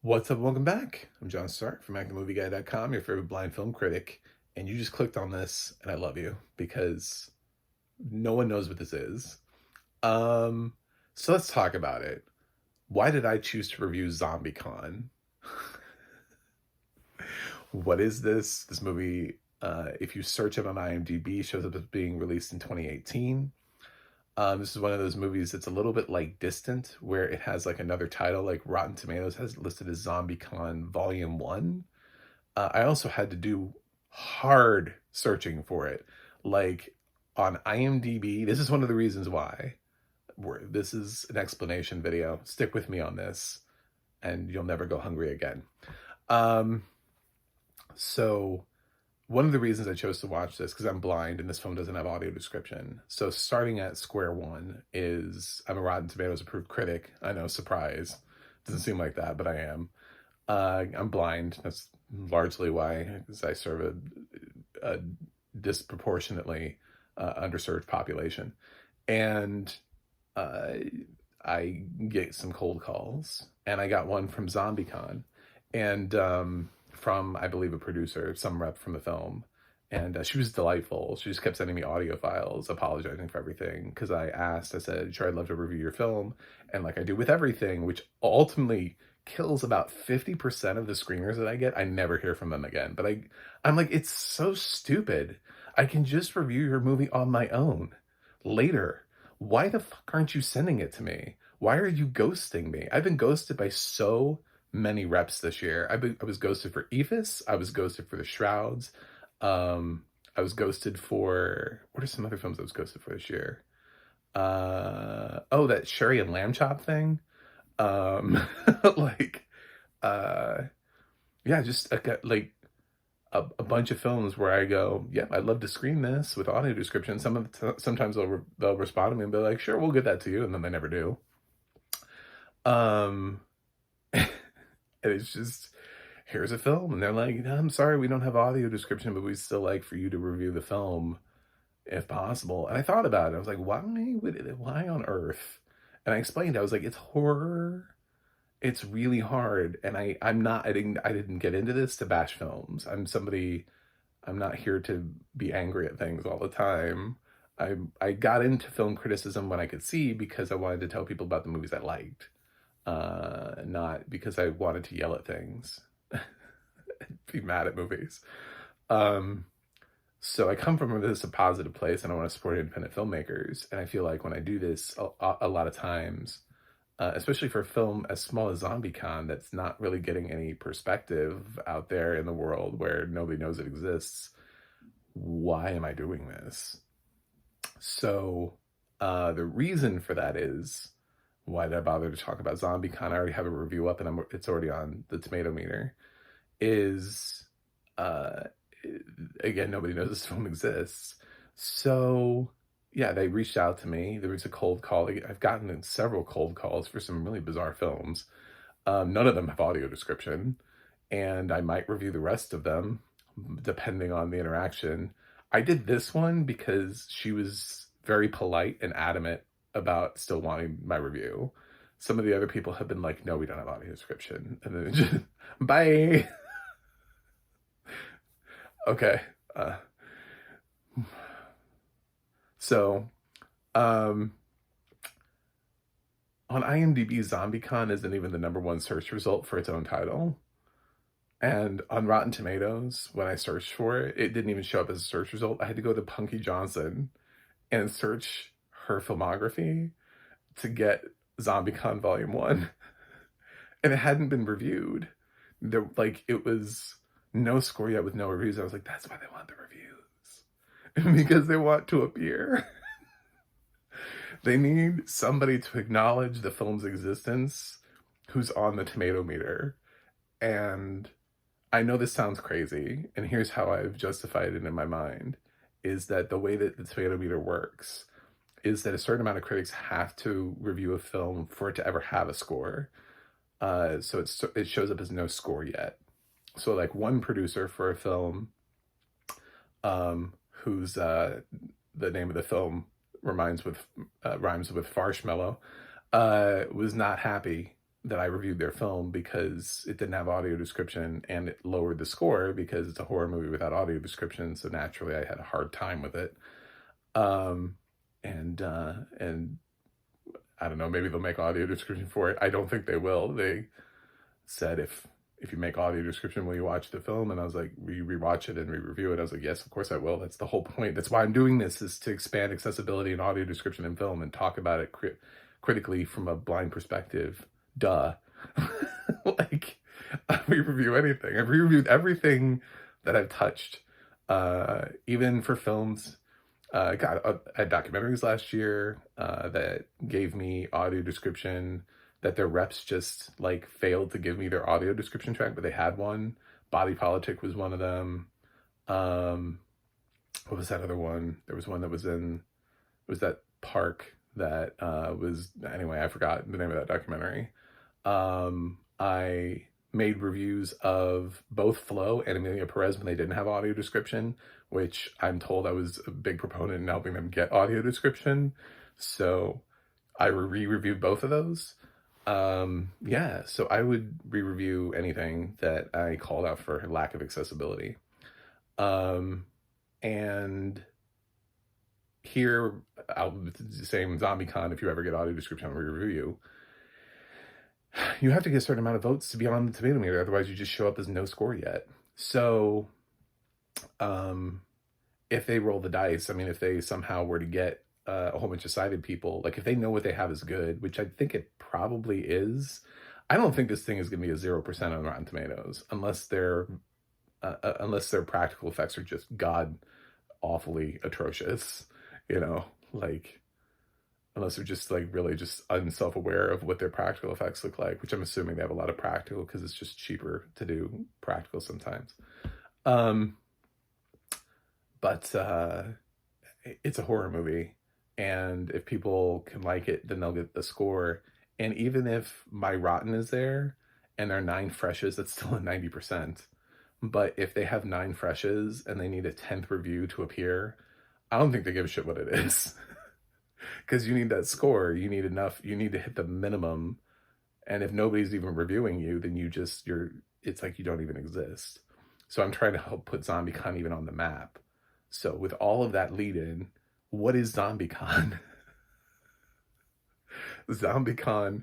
What's up? Welcome back. I'm John Stark from ActingMovieGuy.com, your favorite blind film critic, and you just clicked on this, and I love you because no one knows what this is. Um, so let's talk about it. Why did I choose to review ZombieCon? What is this? This movie, if you search it on IMDb, shows up as being released in 2018. This is one of those movies that's a little bit like Distant, where it has like another title, like Rotten Tomatoes has it listed as ZombieCon Volume 1. I also had to do hard searching for it. Like on IMDb, this is one of the reasons why. This is an explanation video. Stick with me on this, and you'll never go hungry again. Um, so one of the reasons I chose to watch this, because I'm blind and this film doesn't have audio description. So starting at square one is I'm a Rotten Tomatoes approved critic. I know, surprise. Doesn't seem like that, but I am. I'm blind. That's largely why, because I serve a disproportionately underserved population. And uh, I get some cold calls. And I got one from ZombieCon. And from, I believe, a producer, some rep from the film. And she was delightful. She just kept sending me audio files, apologizing for everything. Because I said, sure, I'd love to review your film. And like I do with everything, which ultimately kills about 50% of the screeners that I get, I never hear from them again. But I'm like, it's so stupid. I can just review your movie on my own later. Why the fuck aren't you sending it to me? Why are you ghosting me? I've been ghosted by so many reps this year. I was ghosted for EFIS. I was ghosted for The Shrouds. I was ghosted for, what are some other films I was ghosted for this year? Oh, that Sherry and Lamb Chop thing. Um, like, uh, yeah, just like a bunch of films where I go, yeah, I'd love to screen this with audio description. Sometimes they'll respond to me and be like, sure, we'll get that to you, and then they never do. Um, and it's just, here's a film, and they're like, I'm sorry, we don't have audio description, but we still like for you to review the film if possible. And I thought about it. I was like, why on earth? And I explained, I was like, it's horror. It's really hard. And I didn't get into this to bash films. I'm not here to be angry at things all the time. I got into film criticism when I could see because I wanted to tell people about the movies I liked. Not because I wanted to yell at things. Be mad at movies. Um, so I come from this a positive place, and I want to support independent filmmakers. And I feel like when I do this, a lot of times, especially for a film as small as ZombieCon, that's not really getting any perspective out there in the world where nobody knows it exists. Why am I doing this? So the reason for that is, why did I bother to talk about ZombieCon? I already have a review up, and it's already on the tomato meter. Is uh, again, nobody knows this film exists. So yeah, they reached out to me. There was a cold call. I've gotten several cold calls for some really bizarre films. None of them have audio description, and I might review the rest of them depending on the interaction. I did this one because she was very polite and adamant about still wanting my review. Some of the other people have been like, no, we don't have audio description. And then just, bye. Okay. So, um, on IMDb, ZombieCon isn't even the number one search result for its own title. And on Rotten Tomatoes, when I searched for it, it didn't even show up as a search result. I had to go to Punky Johnson and search her filmography to get ZombieCon Volume 1. And it hadn't been reviewed. It was no score yet with no reviews. I was like, that's why they want the reviews. Because they want to appear. They need somebody to acknowledge the film's existence who's on the tomato meter. And I know this sounds crazy, and here's how I've justified it in my mind, is that the way that the tomato meter works is that a certain amount of critics have to review a film for it to ever have a score. So it shows up as no score yet. So like one producer for a film, whose the name of the film rhymes with Farshmallow, was not happy that I reviewed their film because it didn't have audio description, and it lowered the score because it's a horror movie without audio description. So naturally, I had a hard time with it. Um, and I don't know, maybe they'll make audio description for it. I don't think they will. They said if you make audio description, will you watch the film? And I was like, will you rewatch it and re-review it? I was like, yes, of course I will. That's the whole point. That's why I'm doing this, is to expand accessibility and audio description in film and talk about it critically from a blind perspective. Duh. Like, I re-review anything. I've re-reviewed everything that I've touched, even for films. I had documentaries last year that gave me audio description, that their reps just like failed to give me their audio description track, but they had one. Body Politic was one of them. What was that other one? There was one that was that park that anyway, I forgot the name of that documentary. I made reviews of both Flo and Amelia Perez when they didn't have audio description, which I'm told I was a big proponent in helping them get audio description. So I re-reviewed both of those. Yeah, so I would re-review anything that I called out for lack of accessibility. And here, same ZombieCon, if you ever get audio description, I'll re-review you have to get a certain amount of votes to be on the tomato meter. Otherwise, you just show up as no score yet. So, if they roll the dice, I mean, if they somehow were to get a whole bunch of sighted people, like if they know what they have is good, which I think it probably is, I don't think this thing is going to be a 0% on Rotten Tomatoes unless their practical effects are just god awfully atrocious, like. Unless they're just like really just unself-aware of what their practical effects look like, which I'm assuming they have a lot of practical because it's just cheaper to do practical sometimes. But it's a horror movie, and if people can like it, then they'll get the score. And even if my rotten is there and there are 9 freshes, that's still a 90%. But if they have 9 freshes and they need a 10th review to appear, I don't think they give a shit what it is. Because you need that score, you need to hit the minimum, and if nobody's even reviewing you, then it's like you don't even exist. So I'm trying to help put ZombieCon even on the map. So with all of that lead in, what is ZombieCon? ZombieCon,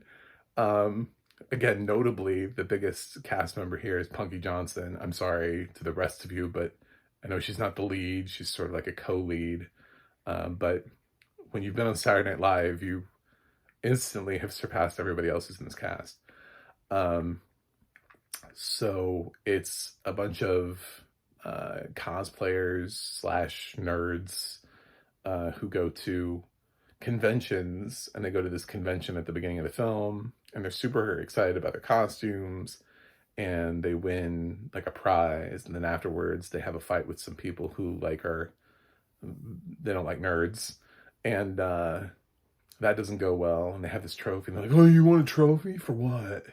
again, notably, the biggest cast member here is Punky Johnson. I'm sorry to the rest of you, but I know she's not the lead, she's sort of like a co-lead, but when you've been on Saturday Night Live, you instantly have surpassed everybody else who's in this cast. So it's a bunch of cosplayers / nerds who go to conventions, and they go to this convention at the beginning of the film, and they're super excited about their costumes, and they win like a prize, and then afterwards they have a fight with some people who they don't like nerds. And that doesn't go well, and they have this trophy, and they're like, oh, you want a trophy? For what?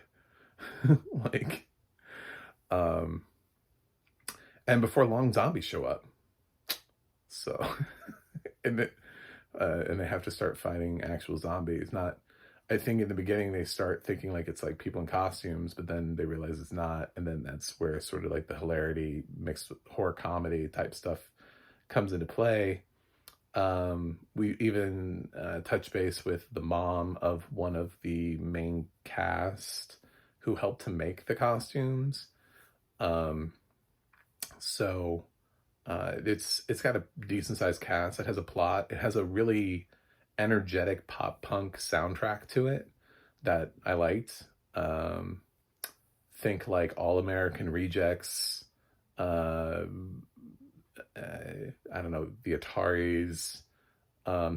And before long, zombies show up. So, and they have to start fighting actual zombies. I think in the beginning, they start thinking like it's like people in costumes, but then they realize it's not, and then that's where sort of like the hilarity mixed with horror comedy type stuff comes into play. We even touch base with the mom of one of the main cast who helped to make the costumes. So it's got a decent sized cast. It has a plot. It has a really energetic pop punk soundtrack to it that I liked. Think like All American Rejects, I don't know, the Ataris,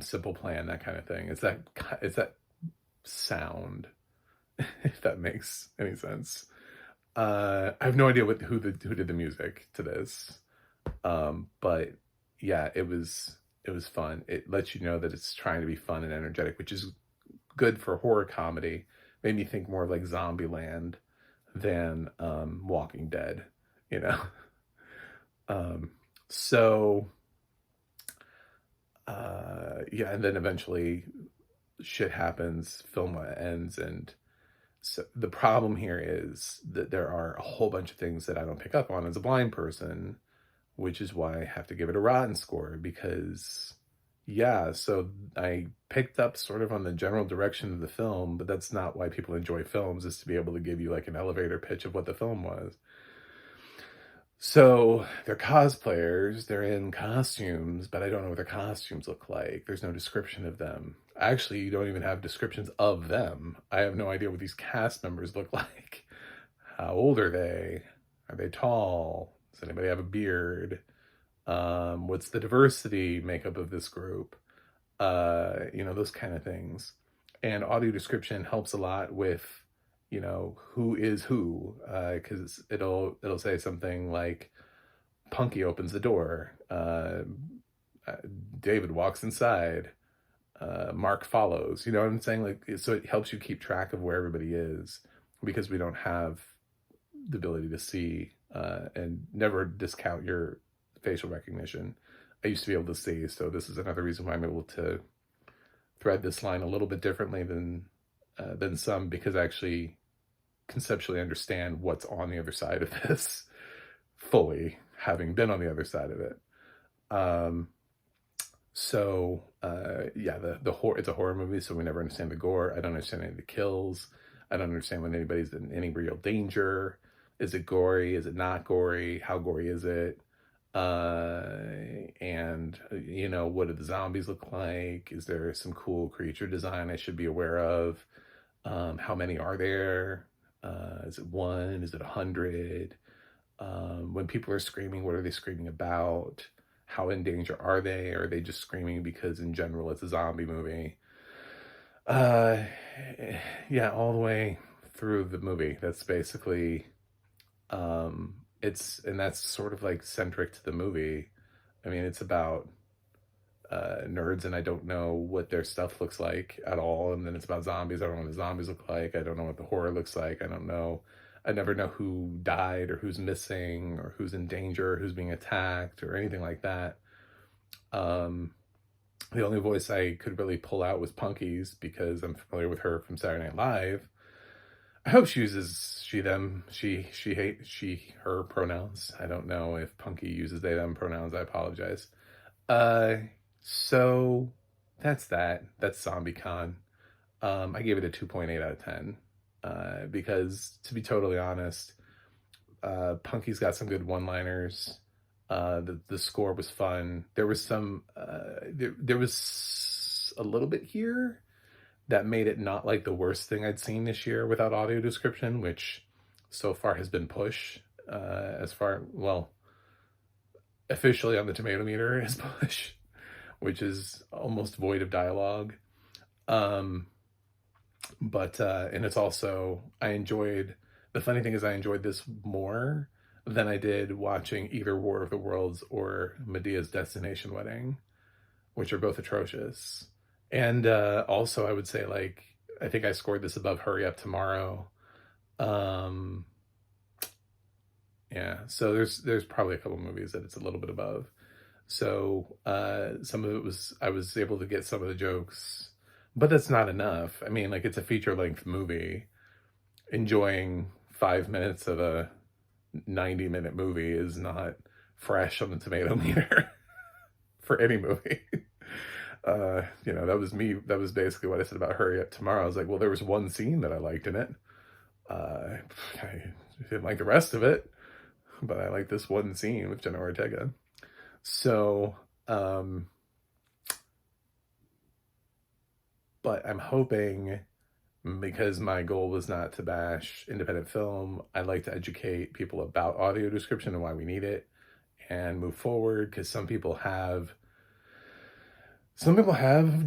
Simple Plan, that kind of thing. It's that sound, if that makes any sense. I have no idea who did the music to this, but yeah, it was fun. It lets you know that it's trying to be fun and energetic, which is good for horror comedy. Made me think more of like Zombieland than Walking Dead, So, yeah, and then eventually shit happens, film ends, and So the problem here is that there are a whole bunch of things that I don't pick up on as a blind person, which is why I have to give it a rotten score because, yeah, so I picked up sort of on the general direction of the film, but that's not why people enjoy films, is to be able to give you like an elevator pitch of what the film was. So they're cosplayers, they're in costumes, but I don't know what their costumes look like. There's no description of them. Actually, you don't even have descriptions of them. I have no idea what these cast members look like. How old are they? Are they tall? Does anybody have a beard? What's the diversity makeup of this group? Those kind of things. And audio description helps a lot with, who is who, because it'll say something like, Punky opens the door, David walks inside, Mark follows. You know what I'm saying? Like, so it helps you keep track of where everybody is because we don't have the ability to see and never discount your facial recognition. I used to be able to see, so this is another reason why I'm able to thread this line a little bit differently than some, because I actually conceptually understand what's on the other side of this fully, having been on the other side of it. The horror, it's a horror movie, so we never understand the gore. I don't understand any of the kills. I don't understand when anybody's in any real danger. Is it gory? Is it not gory? How gory is it? What do the zombies look like? Is there some cool creature design I should be aware of? How many are there? Is it one? Is it 100? When people are screaming, what are they screaming about? How in danger are they? Or are they just screaming because in general it's a zombie movie? All the way through the movie. That's basically, that's sort of like centric to the movie. I mean, it's about nerds, and I don't know what their stuff looks like at all. And then it's about zombies. I don't know what the zombies look like. I don't know what the horror looks like. I don't know. I never know who died or who's missing or who's in danger or who's being attacked or anything like that. The only voice I could really pull out was Punky's because I'm familiar with her from Saturday Night Live. I hope she uses she, them, she, hate, she, her pronouns. I don't know if Punky uses they, them pronouns. I apologize. So that's that. That's ZombieCon. I gave it a 2.8 out of 10. Because to be totally honest, Punky's got some good one-liners. The score was fun. There was some, there was a little bit here that made it not like the worst thing I'd seen this year without audio description, which so far has been Push. Officially on the tomato meter is Push, which is almost void of dialogue. And it's also, the funny thing is I enjoyed this more than I did watching either War of the Worlds or Medea's Destination Wedding, which are both atrocious. And also I would say, like, I think I scored this above Hurry Up Tomorrow. So there's probably a couple movies that it's a little bit above. So some of it was, I was able to get some of the jokes, but that's not enough. I mean, like, it's a feature-length movie. Enjoying 5 minutes of a 90-minute movie is not fresh on the tomato meter for any movie. That was me. That was basically what I said about Hurry Up Tomorrow. I was like, well, there was one scene that I liked in it. I didn't like the rest of it, but I like this one scene with Jenna Ortega. So, but I'm hoping, because my goal was not to bash independent film, I'd like to educate people about audio description and why we need it and move forward, because some people have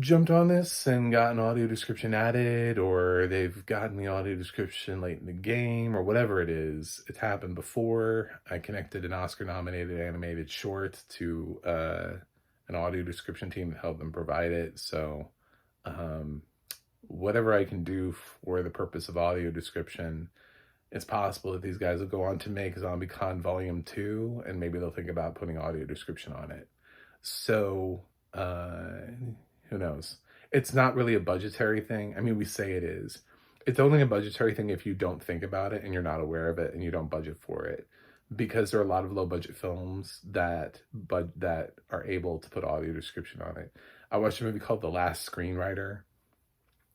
jumped on this and gotten audio description added, or they've gotten the audio description late in the game, or whatever it is. It's happened before. I connected an Oscar-nominated animated short to an audio description team to help them provide it. So whatever I can do for the purpose of audio description, it's possible that these guys will go on to make ZombieCon Volume 2, and maybe they'll think about putting audio description on it. So who knows? It's not really a budgetary thing. I mean, we say it is. It's only a budgetary thing if you don't think about it and you're not aware of it and you don't budget for it. Because there are a lot of low budget films that are able to put audio description on it. I watched a movie called The Last Screenwriter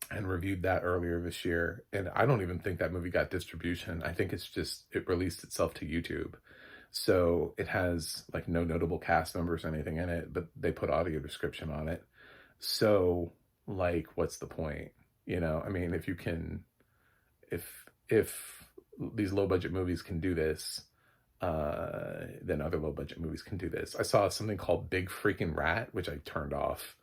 and reviewed that earlier this year. And I don't even think that movie got distribution. I think it's just, it released itself to YouTube. So it has like no notable cast members or anything in it, but they put audio description on it. So like, what's the point? You know, I mean, if you can, if these low budget movies can do this, then other low budget movies can do this. I saw something called Big Freaking Rat, which I turned off.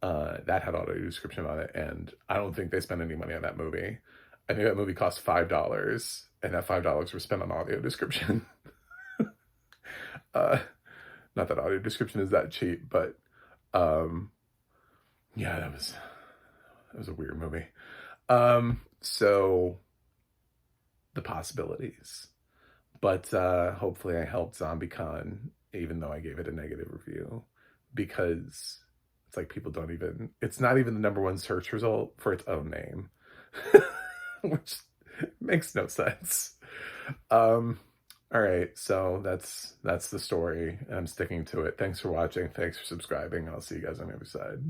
That had audio description on it, and I don't think they spent any money on that movie. I think that movie cost $5, and that $5 was spent on audio description. Not that audio description is that cheap, but yeah, that was a weird movie. So the possibilities. But hopefully I helped ZombieCon, even though I gave it a negative review, because it's like people don't even, it's not even the #1 search result for its own name, which makes no sense. All right, so that's the story, and I'm sticking to it. Thanks for watching. Thanks for subscribing. I'll see you guys on the other side.